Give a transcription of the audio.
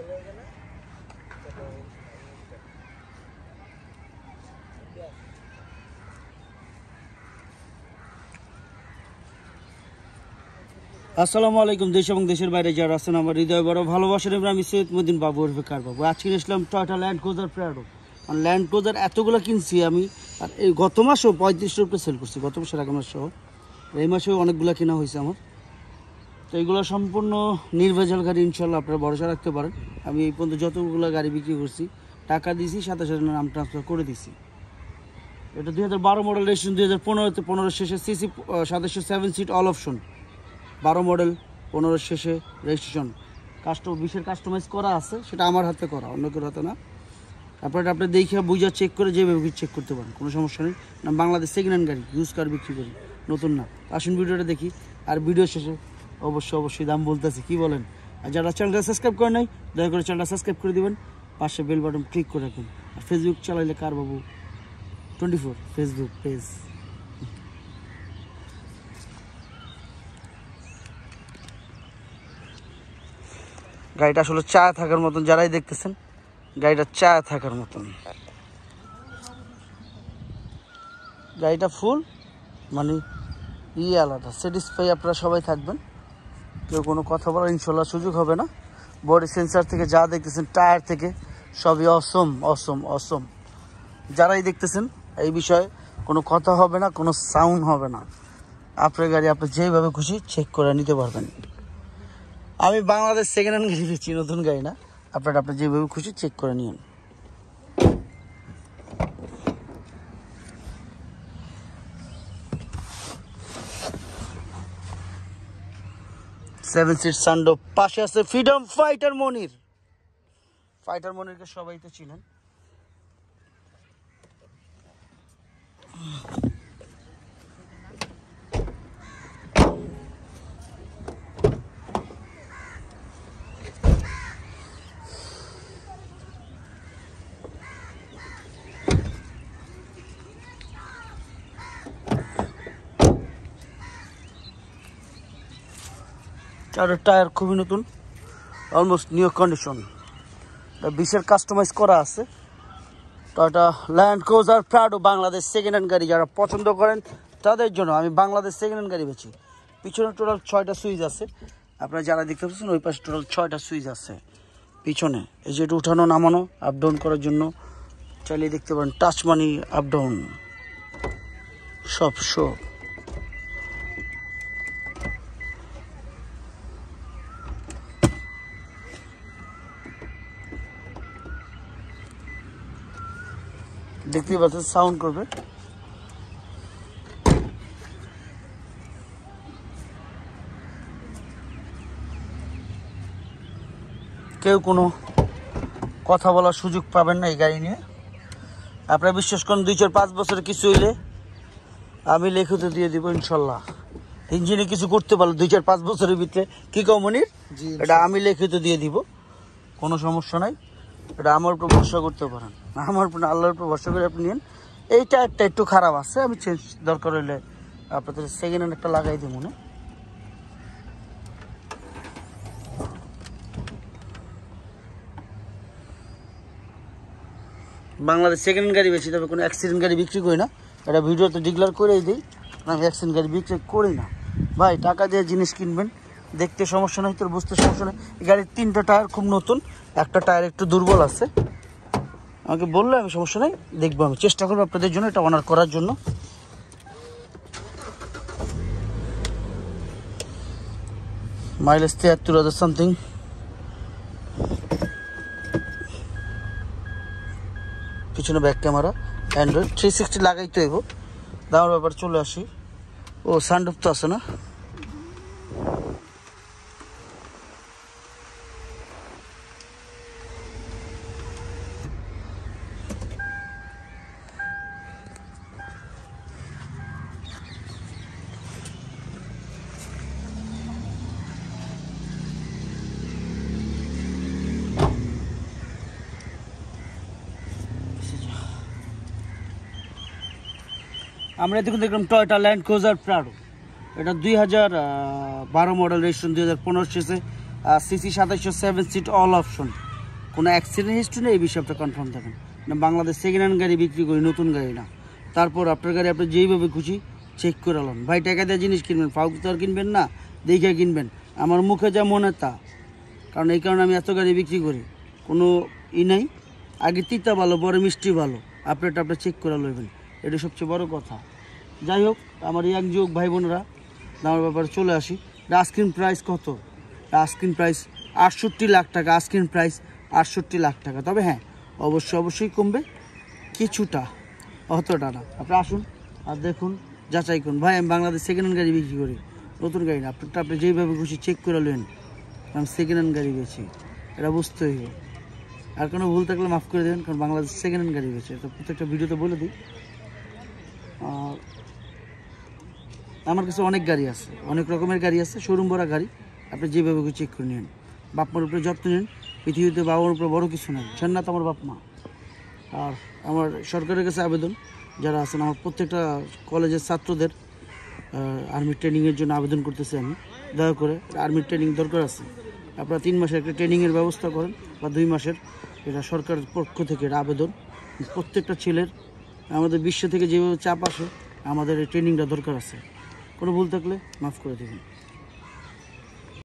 আসসালামু আলাইকুম। দেশ এবং দেশের বাইরে যারা আছেন আমার হৃদয় বড় ভালোবাসেন, আমি সৈয়দ মদিন বাবু ওরফে কার বাবু। আজকে এসলাম টয়োটা ল্যান্ড ক্রুজার প্রাডো। আর ল্যান্ড ক্রুজার এতগুলো কিনছি আমি, আর এই গত মাসেও 35 রুপে সেল করছি, গত মাসের আগে মাস সহ। এই মাসেও অনেকগুলো কেনা হয়েছে আমার। তো এইগুলো সম্পূর্ণ নির্ভেজাল গাড়ি, ইনশাল্লাহ আপনারা ভরসা রাখতে পারেন। আমি এই পর্যন্ত যতগুলো গাড়ি বিক্রি করছি টাকা দিয়েছি, 27,000 নাম ট্রান্সফার করে দিছি। এটা 2012 মডেল, রেজিস্ট্রেশন 2015-তে, 15 শেষে, CC 707 seat all option, 12 model, 15 শেষে রেজিস্ট্রেশন। 20-এর কাস্টমাইজ করা আছে, সেটা আমার হাতে করা, অন্য কেউ হাতে না। আপনারা আপনি দেখে বুঝা চেক করে যেভাবে চেক করতে পারেন, কোনো সমস্যা নেই। না, বাংলাদেশ সেকেন্ড হ্যান্ড গাড়ি, ইউজ কার বিক্রি করি, নতুন না। আসুন ভিডিওটা দেখি, আর ভিডিও শেষে অবশ্যই দাম বলতেছি, কি বলেন? আর যারা চ্যানেলটা সাবস্ক্রাইব করে নাই, দয়া করে চ্যানেলটা সাবস্ক্রাইব করে দেবেন, পাশে বেল বাটন ক্লিক করে রাখুন। আর ফেসবুক চালাইলে কার বাবু 24 ফেসবুক পেজ। গাড়িটা আসলে চায় থাকার মতন, যারাই দেখতেছেন গাড়িটা চায় থাকার মতন। গাড়িটা ফুল মানে আলাদা স্যাটিসফাই, আপনারা সবাই থাকবেন, কেউ কোনো কথা বলার ইনশাল্লাহ সুযোগ হবে না। বডি সেন্সার থেকে যা দেখতেছেন, টায়ার থেকে সবই অসম। যারাই দেখতেছেন এই বিষয়ে কোনো কথা হবে না, কোনো সাউন্ড হবে না। আপনার গাড়ি আপনি যেভাবে খুশি চেক করে নিতে পারবেন। আমি বাংলাদেশ সেকেন্ড হ্যান্ড গাড়ি বেচি, নতুন গাড়ি না। আপনারা আপনি যেভাবে খুশি চেক করে নিন। 7 সিট সানডো, পাশে আছে ফ্রিডম ফাইটার মনিরকে সবাই তো চিনেন। চারের টায়ার খুবই নতুন, অলমোস্ট নিউ কন্ডিশন। 20-এর কাস্টমাইজ করা আছে। Toyota land cruiser Prado, Bangladesh second hand গাড়ি যারা পছন্দ করেন তাদের জন্য আমি বাংলাদেশ সেকেন্ড হ্যান্ড গাড়ি বেচি। পিছনে টোটাল 6টা সুইচ আছে, আপনারা যারা দেখতে পাচ্ছেন ওই পাশে টোটাল 6টা সুইচ আছে পিছনে। এই যে এটা উঠানো নামানো, আপ ডাউন করার জন্য চালিয়ে দেখতে পারেন। টাচ মানি, আপ ডাউন সব শো। দেখতেই পাচ্ছেন সাউন্ড করবে। কেউ কোনো কথা বলার সুযোগ পাবেন না এই গাড়ি নিয়ে। আপনারা বিশ্বাস করেন, 2-4-5 বছরের কিছু হইলে আমি লিখিত দিয়ে দিব ইনশাল্লাহ। ইঞ্জিনে কিছু করতে পারলো 2-4-5 বছরের ভিতরে, কি কও মনির? এটা আমি লিখিত দিয়ে দিব, কোনো সমস্যা নাই। এটা আমার উপর ভরসা করতে পারেন, আমার উপর আল্লাহর উপর ভরসা করে আপনি নিন। এই টায়ারটা একটু খারাপ আছে, আমি চেঞ্জ দরকার হইলে আপনাদের সেকেন্ড হ্যান্ড একটা লাগাই দিই মনে। বাংলাদেশ সেকেন্ড হ্যান্ড গাড়ি বেশি, তবে কোনো অ্যাক্সিডেন্ট গাড়ি বিক্রি করি না। এটা ভিডিওতে ডিক্লেয়ার করেই দিই, আমি অ্যাক্সিডেন্ট গাড়ি বিক্রি করি না। ভাই টাকা দিয়ে জিনিস কিনবেন, দেখতে সমস্যা নেই, তোর বুঝতে সমস্যা নেই। এই গাড়ির 3টা টায়ার খুব নতুন, একটা টায়ার একটু দুর্বল আছে, আমাকে বললে আমি সমস্যা নেই দেখবো, আমি চেষ্টা করবো আপনাদের জন্য এটা অনার করার জন্য। Mileage 73,000 something. পিছনে ব্যাক ক্যামেরা, অ্যান্ড্রয়েড 360 লাগাইতে হইব। দামের ব্যাপার চলে আসি। ও সানরুফ তো আছে না? আমরা দেখলাম টয়োটা ল্যান্ড ক্রুজার প্রাডো। এটা 2012 মডেল, রেজিস্ট্রেশন 2015 শেষে, সিসি 2707 সিট অল অপশন, কোনো অ্যাক্সিডেন্ট হিস্ট্রি নেই, এই বিষয়ে আপনার কনফার্ম থাকেন না। বাংলাদেশ সেকেন্ড হ্যান্ড গাড়ি বিক্রি করি, নতুন গাড়ি না। তারপর আপনার গাড়ি আপনি যেইভাবে খুশি চেক করে আলাম। ভাই টাকা দিয়ে জিনিস কিনবেন, ফাউক তো আর কিনবেন না, দেখে কিনবেন। আমার মুখে যা মনে তা, কারণ এই কারণে আমি এত গাড়ি বিক্রি করি, কোনো নাই। আগে তিতা ভালো, পরে মিষ্টি ভালো, আপনি চেক করে লইবেন, এটা সবচেয়ে বড় কথা। যাই হোক, আমার ইয়াং যুগ ভাই বোনেরা, দামের ব্যাপারে চলে আসি। আস্কিং প্রাইস কত? আস্কিং প্রাইস 68 লাখ টাকা, আস্কিং প্রাইস 68 লাখ টাকা। তবে হ্যাঁ, অবশ্যই কমবে কিছুটা, অতটা না। আপনি আসুন আর দেখুন, যাচাই করুন। ভাই আমি বাংলাদেশ সেকেন্ড হ্যান্ড গাড়ি বিক্রি করি, নতুন গাড়ি না। আপনি যেইভাবে খুশি চেক করে নেন, আমি সেকেন্ড হ্যান্ড গাড়ি বেছি, এটা বুঝতে হইব। আর কোনো ভুল থাকলে মাফ করে দেবেন, কারণ বাংলাদেশ সেকেন্ড হ্যান্ড গাড়ি বেছে, এটা প্রত্যেকটা ভিডিওতে বলে দিই। আমার কাছে অনেক গাড়ি আছে, অনেক রকমের গাড়ি আছে, শোরুম ভরা গাড়ি। আপনি যেভাবে চেক করে নিন, বাপমার উপরে যত্ন নিন। পৃথিবীতে বাবার উপরে বড় কিছু নেই, জান্নাত আমার বাপ মা। আর আমার সরকারের কাছে আবেদন, যারা আছেন আমার প্রত্যেকটা কলেজের ছাত্রদের আর্মির ট্রেনিংয়ের জন্য আবেদন করতেছি আমি। দয়া করে আর্মির ট্রেনিং দরকার আছে, আপনারা 3 মাসের একটা ট্রেনিংয়ের ব্যবস্থা করেন, বা 2 মাসের। এটা সরকারের পক্ষ থেকে এটা আবেদন। প্রত্যেকটা ছেলের, আমাদের বিশ্ব থেকে যেভাবে চাপ আসে, আমাদের এই ট্রেনিংটা দরকার আছে। কোনো ভুল থাকলে মাফ করে দেবেন।